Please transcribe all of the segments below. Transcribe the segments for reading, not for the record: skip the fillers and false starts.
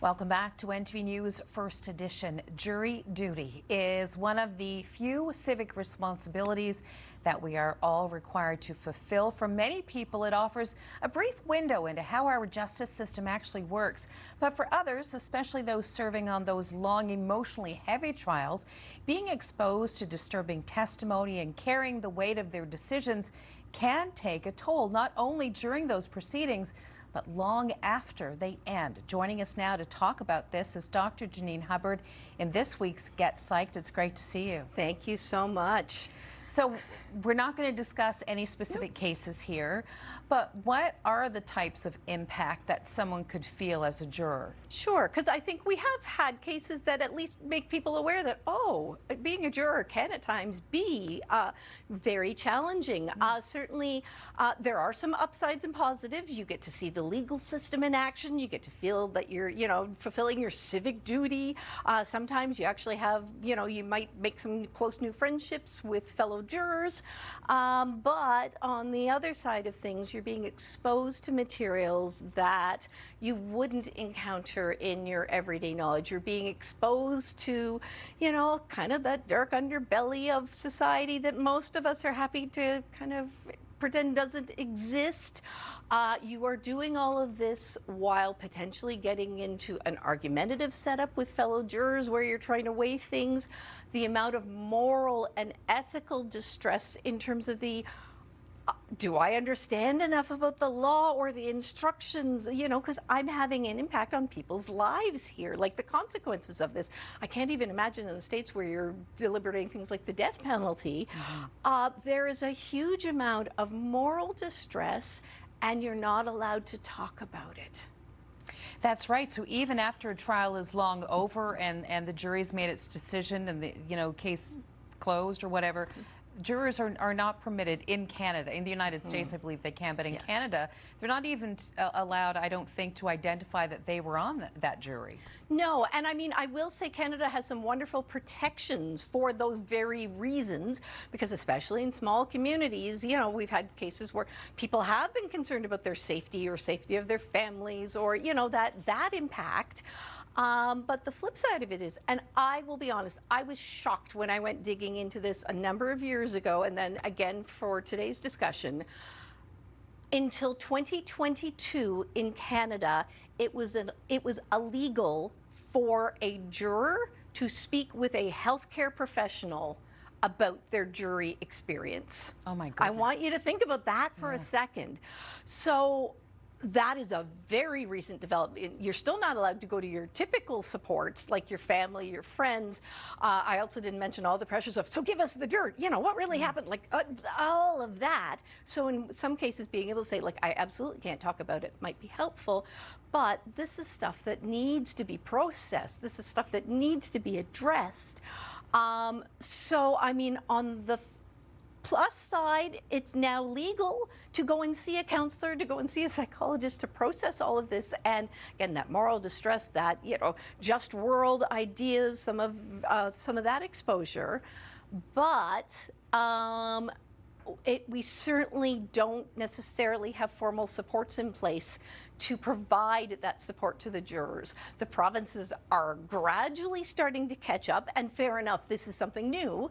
Welcome back to NTV News First Edition. Jury duty is one of the few civic responsibilities that we are all required to fulfill. For many people, it offers a brief window into how our justice system actually works. But for others, especially those serving on those long, emotionally heavy trials, being exposed to disturbing testimony and carrying the weight of their decisions can take a toll, not only during those proceedings, but long after they end. Joining us now to talk about this is Dr. Janine Hubbard in this week's Get Psyched. It's great to see you. Thank you so much. So we're not going to discuss any specific cases here, but what are the types of impact that someone could feel as a juror? Sure, because I think we have had cases that at least make people aware that, oh, being a juror can at times be very challenging. Certainly, there are some upsides and positives. You get to see the legal system in action. You get to feel that you're, fulfilling your civic duty. Sometimes you actually have, you might make some close new friendships with fellow jurors. But on the other side of things, you're being exposed to materials that you wouldn't encounter in your everyday knowledge. You're being exposed to, kind of that dark underbelly of society that most of us are happy to kind of pretend doesn't exist. You are doing all of this while potentially getting into an argumentative setup with fellow jurors where you're trying to weigh things. The amount of moral and ethical distress in terms of the do I understand enough about the law or the instructions, because I'm having an impact on people's lives here, like the consequences of this. I can't even imagine in the States where you're deliberating things like the death penalty. There is a huge amount of moral distress, and you're not allowed to talk about it. That's right. So even after a trial is long over and the jury's made its decision and the case closed or whatever, jurors are not permitted in Canada. In the United States, I believe they can, but in Canada, they're not even allowed, I don't think, to identify that they were on that jury. No, and I mean, I will say Canada has some wonderful protections for those very reasons, because especially in small communities, we've had cases where people have been concerned about their safety or safety of their families or, that impact. But the flip side of it is, and I will be honest, I was shocked when I went digging into this a number of years ago, and then again for today's discussion. Until 2022 in Canada, it was illegal for a juror to speak with a healthcare professional about their jury experience. Oh my goodness. I want you to think about that for a second. So that is a very recent development. You're still not allowed to go to your typical supports, like your family, your friends. I also didn't mention all the pressures of, so give us the dirt, what really happened, like all of that. So in some cases, being able to say, like, I absolutely can't talk about it might be helpful, but this is stuff that needs to be processed. This is stuff that needs to be addressed. So, I mean, on the plus side, it's now legal to go and see a counselor, to go and see a psychologist to process all of this. And again, that moral distress, that, just world ideas, some of that exposure. But we certainly don't necessarily have formal supports in place to provide that support to the jurors. The provinces are gradually starting to catch up, and fair enough, this is something new.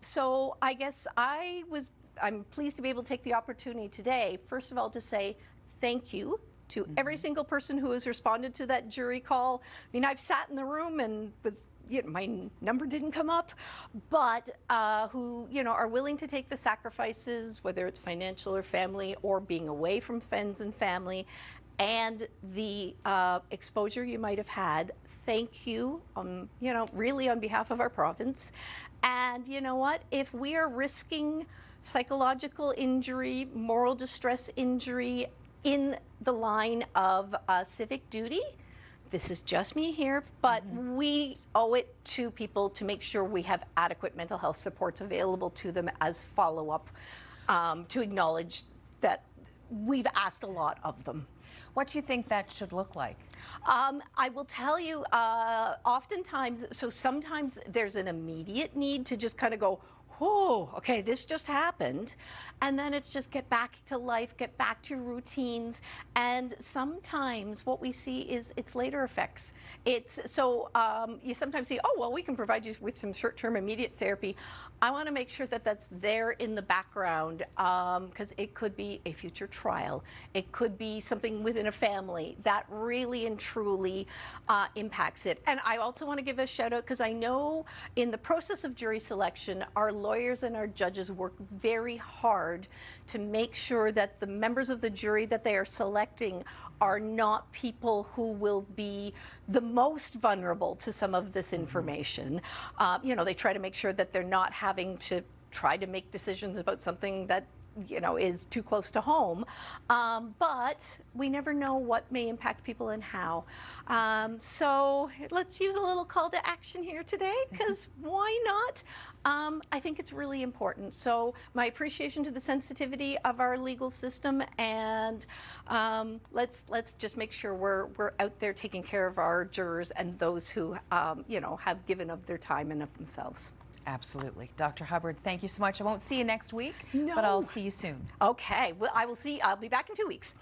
So I guess I'm pleased to be able to take the opportunity today, first of all, to say thank you to every single person who has responded to that jury call. I mean, I've sat in the room and my number didn't come up, but who are willing to take the sacrifices, whether it's financial or family or being away from friends and family, and the exposure you might have had. Thank you, really on behalf of our province. And you know what? If we are risking psychological injury, moral distress injury in the line of civic duty, this is just me here, but we owe it to people to make sure we have adequate mental health supports available to them as follow-up, to acknowledge that we've asked a lot of them. What do you think that should look like? I will tell you, oftentimes, so sometimes there's an immediate need to just kind of go, whoa, okay, this just happened. And then it's just get back to life, get back to routines. And sometimes what we see is it's later effects. You sometimes see, oh, well, we can provide you with some short-term immediate therapy. I want to make sure that that's there in the background, because it could be a future trial. It could be something within a family that really and truly impacts it. And I also want to give a shout out, because I know in the process of jury selection, our lawyers and our judges work very hard to make sure that the members of the jury that they are selecting are not people who will be the most vulnerable to some of this information. They try to make sure that they're not having to try to make decisions about something that is too close to home. But we never know what may impact people and how. So let's use a little call to action here today, because why not? I think it's really important. So my appreciation to the sensitivity of our legal system, and let's just make sure we're out there taking care of our jurors and those who have given of their time and of themselves. Absolutely. Dr. Hubbard, thank you so much. I won't see you next week, No. but I'll see you soon. Okay. Well, I'll be back in 2 weeks.